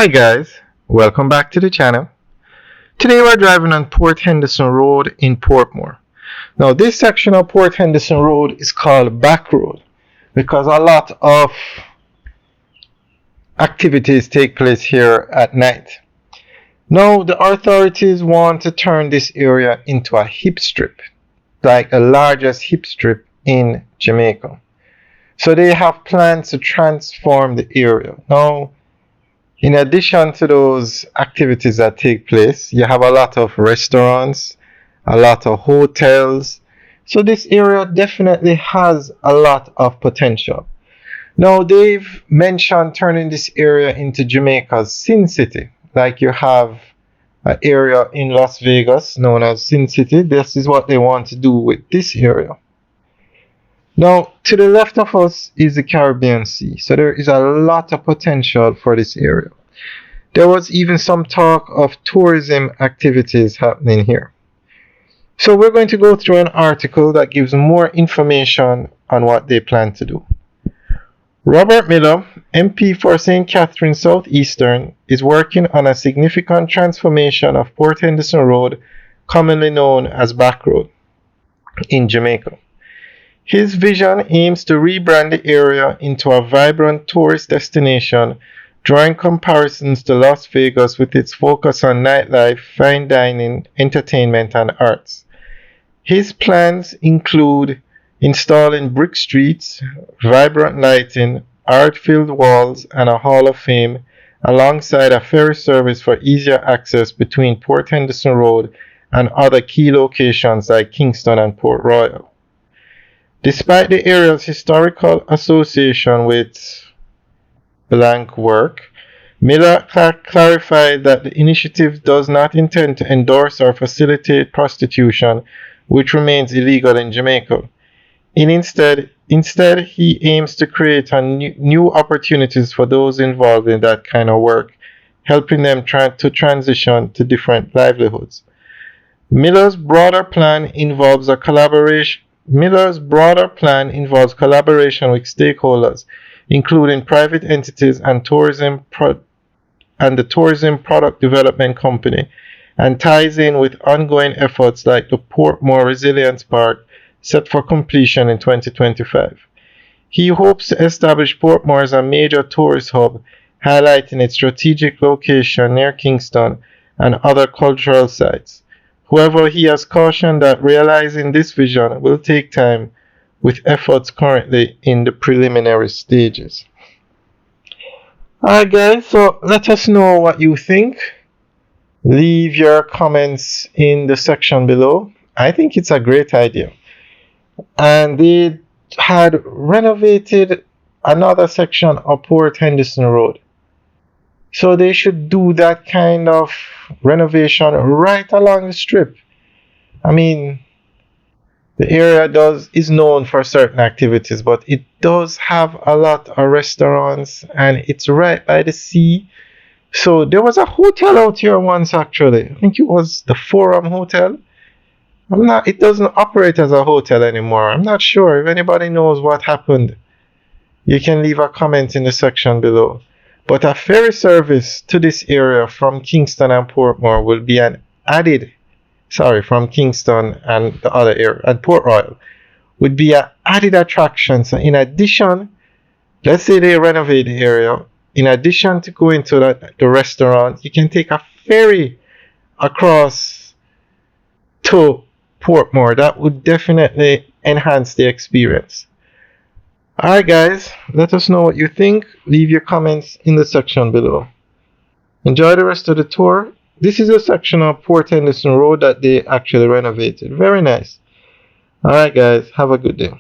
Hi guys, welcome back to the channel. Today we're driving on Port Henderson Road in Portmore. Now this section of Port Henderson Road is called Back Road because a lot of activities take place here at night. Now the authorities want to turn this area into a hip strip, like the largest hip strip in Jamaica. So they have plans to transform the area. Now, in addition to those activities that take place, you have a lot of restaurants, a lot of hotels. So this area definitely has a lot of potential. Now they've mentioned turning this area into Jamaica's Sin City. Like you have an area in Las Vegas known as Sin City. This is what they want to do with this area. Now, to the left of us is the Caribbean Sea, so there is a lot of potential for this area. There was even some talk of tourism activities happening here. So we're going to go through an article that gives more information on what they plan to do. Robert Miller, MP for St. Catherine Southeastern, is working on a significant transformation of Port Henderson Road, commonly known as Back Road, in Jamaica. His vision aims to rebrand the area into a vibrant tourist destination, drawing comparisons to Las Vegas with its focus on nightlife, fine dining, entertainment, and arts. His plans include installing brick streets, vibrant lighting, art-filled walls, and a Hall of Fame, alongside a ferry service for easier access between Port Henderson Road and other key locations like Kingston and Port Royal. Despite the area's historical association with blank work, Miller clarified that the initiative does not intend to endorse or facilitate prostitution, which remains illegal in Jamaica. Instead, he aims to create new opportunities for those involved in that kind of work, helping them to transition to different livelihoods. Miller's broader plan involves collaboration with stakeholders, including private entities and the Tourism Product Development Company, and ties in with ongoing efforts like the Portmore Resilience Park, set for completion in 2025. He hopes to establish Portmore as a major tourist hub, highlighting its strategic location near Kingston and other cultural sites. However, he has cautioned that realizing this vision will take time, with efforts currently in the preliminary stages. Alright guys, so let us know what you think. Leave your comments in the section below. I think it's a great idea. And they had renovated another section of Port Henderson Road. So they should do that kind of renovation right along the strip. I mean, the area is known for certain activities, but it does have a lot of restaurants and it's right by the sea. So there was a hotel out here once actually. I think it was the Forum Hotel. It doesn't operate as a hotel anymore. I'm not sure. If anybody knows what happened, you can leave a comment in the section below. But a ferry service to this area from Kingston and Portmore will be from Kingston and the other area, and Port Royal, would be an added attraction. So in addition, let's say they renovate the area, in addition to going to the restaurant, you can take a ferry across to Portmore. That would definitely enhance the experience. Alright guys, let us know what you think. Leave your comments in the section below. Enjoy the rest of the tour. This is a section of Port Henderson Road that they actually renovated. Very nice. Alright guys, have a good day.